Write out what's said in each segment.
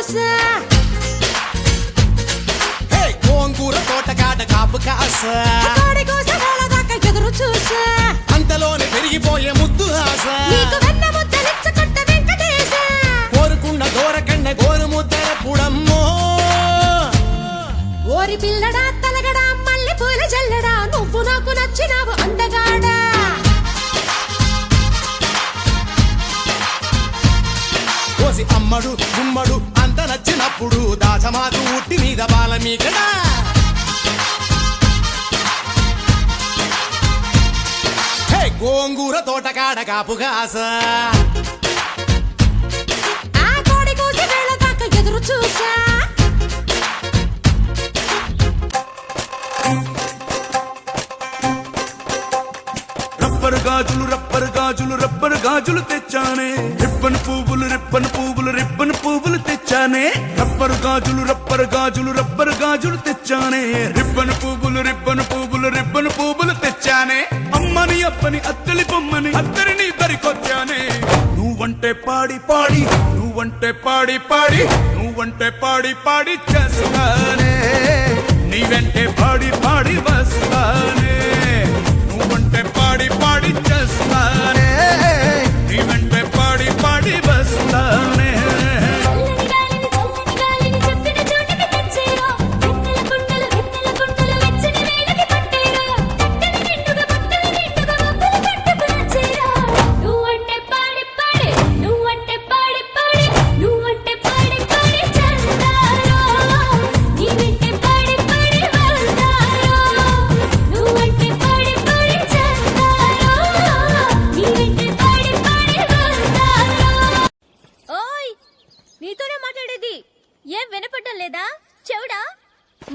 చూసా గోంగూర తోటకాడ కాపు కాసా కోడి కోసం దాకా ఎదురు చూసా అంతలోనే పెరిగిపోయే ముద్దు ఆశ కోరుకున్న దూరకండ గోరు ముద్దల పుడమ్మో ఓరి పిల్లడా తలగడా మల్లె పూల జల్లడా నువ్వు నాకు నచ్చినావు అందగాడా కోసి అమ్మడు గుమ్మడు అంత నచ్చినప్పుడు దాచమాకు ఉట్టి మీద బాల మీకడా గోంగూర తోటకాడ కాపు కాసా ఆ కోడి కోసి వేళ దాకా ఎదురు చూసా రబ్బరు గాజులు రబ్బరు గాజులు రబ్బరు గాజులు తెచ్చానే రిబ్బన్ పువ్వులు రిబ్బన్ పువ్వులు రిబ్బన్ పువ్వులు తెచ్చానే రబ్బరు గాజులు రబ్బరు గాజులు రబ్బరు గాజులు తెచ్చానే రిబ్బన్ పువ్వులు రిబ్బన్ పువ్వులు రిబ్బన్ పువ్వులు తెచ్చానే అమ్మని అప్పని అత్తలి బొమ్మని అత్తరిని దరికొచ్చానే నువ్వంటే పాడి పాడి నువ్వంటే పాడి పాడి నువ్వంటే పాడి పాడి చేస్తానే నీ వెంటే పాడి పాడి వస్తానే నువ్వంటే పాడి పాడి చేస్తానే నీ వెంటే పాడి పాడి వస్తానే ఏం వినపడ్డం లేదా చెవుడా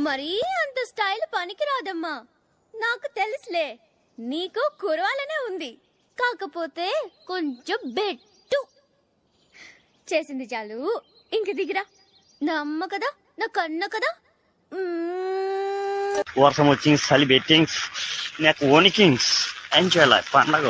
మరీ అంత స్టైల్ పనికి రాదమ్మా నాకు తెలుసులే నీకు కురవాలనే ఉంది కాకపోతే కొంచెం బెట్టు చేసింది చాలు ఇంక దిగిరా నా అమ్మ కదా నా కన్న కదా వర్షం వచ్చి చలి బెట్టింగ్స్ నాకు ఓనికింగ్స్ ఎంజాయ్ లైఫ్ పండగ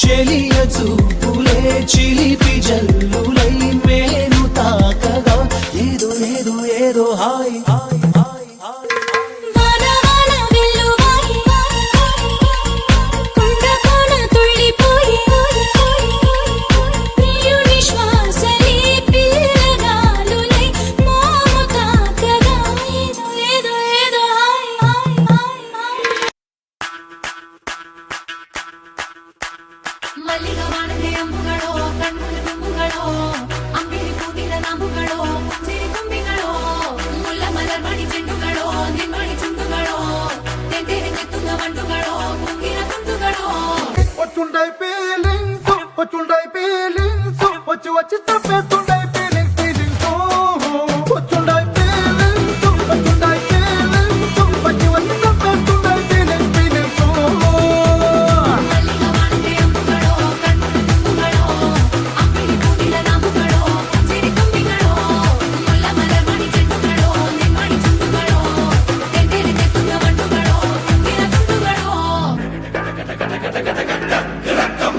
చెలియ చూపులే చిలిపి జల్లులై మేను తాకగా ఏదో ఏదో ఏదో హాయ్ ಮಲ್ಲಿಗ ವಾಣದೆ ಅಂಬುಗಳೋ ಕಣ್ಮುಲ ತುಂಬುಗಳೋ ಅಂಬಿರಿ ಕೂದಿದ ನಾಂಬುಗಳೋ ಮುಂಜಿರಿ ತುಂಬಿಗಳೋ ಮುಲ್ಲ ಮಲರ್ ಮಣಿ ಚೆಂಡುಗಳೋ ನಿಮ್ಮಣಿ ಚುಂಡುಗಳೋ ತೆಂದೇರಿ ತೆತ್ತುಂಗ ಬಂಡುಗಳೋ ಮುಂಗಿನ ತುಂಡುಗಳೋ వచ్చుండై ఫీలింగ్స్ వచ్చి వచ్చి తప్పేస్తుండై ఫీలింగ్స్ వచ్చుండై ఫీలింగ్స్ వచ్చి వచ్చి తప్పేస్తుండై ఫీలింగ్స్ Get up.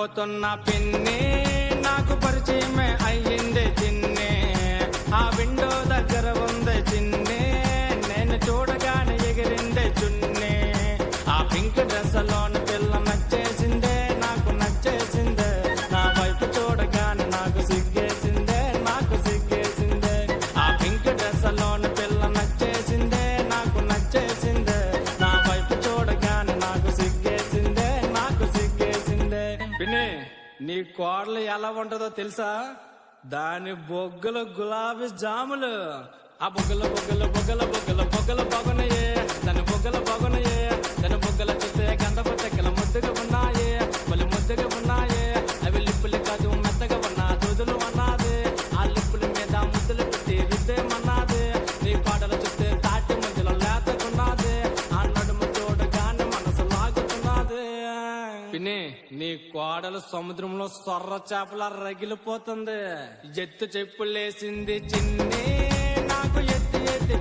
పడిపోతున్న పిన్ని నాకు పరిచయమే అయ్యింది చిన్నే ఆ విండో దగ్గర ఉంది చిన్నే నేను చూడగానే ఎగిరిందే చున్నే ఆ పింక్ డ్రెస్ లోని పిల్ల నచ్చేసిందే నాకు నచ్చేసిందే నా వైపు చూడగానే నాకు సిగ్గేసిందే నాకు సిగ్గేసిందే ఆ పింక్ డ్రెస్ లోని పిల్ల నచ్చేసిందే నాకు నచ్చేసిందే నా వైపు చూడగానే నాకు సిగ్గేసిందే నాకు సిగ్గేసిందే పిన్ని నీ కోడలు ఎలా ఉంటుందో తెలుసా దాని బొగ్గలు గులాబీ జాములు ఆ బొగ్గల బొగ్గల బొగ్గల బొగ్గల బొగ్గల బాగున్నాయే దాని బొగ్గల బాగున్నాయే దాని బొగ్గల చూస్తే గంధపు చెక్కల ముద్దుగా ఉన్నాయే మళ్ళీ ముద్దుగా ఉన్నాయే అవి లిప్పులు కాదు మెత్తగా ఉన్నా దూదులు అన్నాది ఆ లిప్పుల మీద ముద్దులు పెట్టి రుద్దేమన్నాది నీ పాటలు చూస్తే తాటి మధ్యలో లేతకున్నది ఆ నడుము చూడగానే మనసు లాగుతున్నది పిన్ని నీ కోడలు సముద్రంలో సొర్ర చేపల రగిలిపోతుంది ఎత్తు చెప్పులేసింది చిన్ని నాకు ఎత్తి ఎత్తి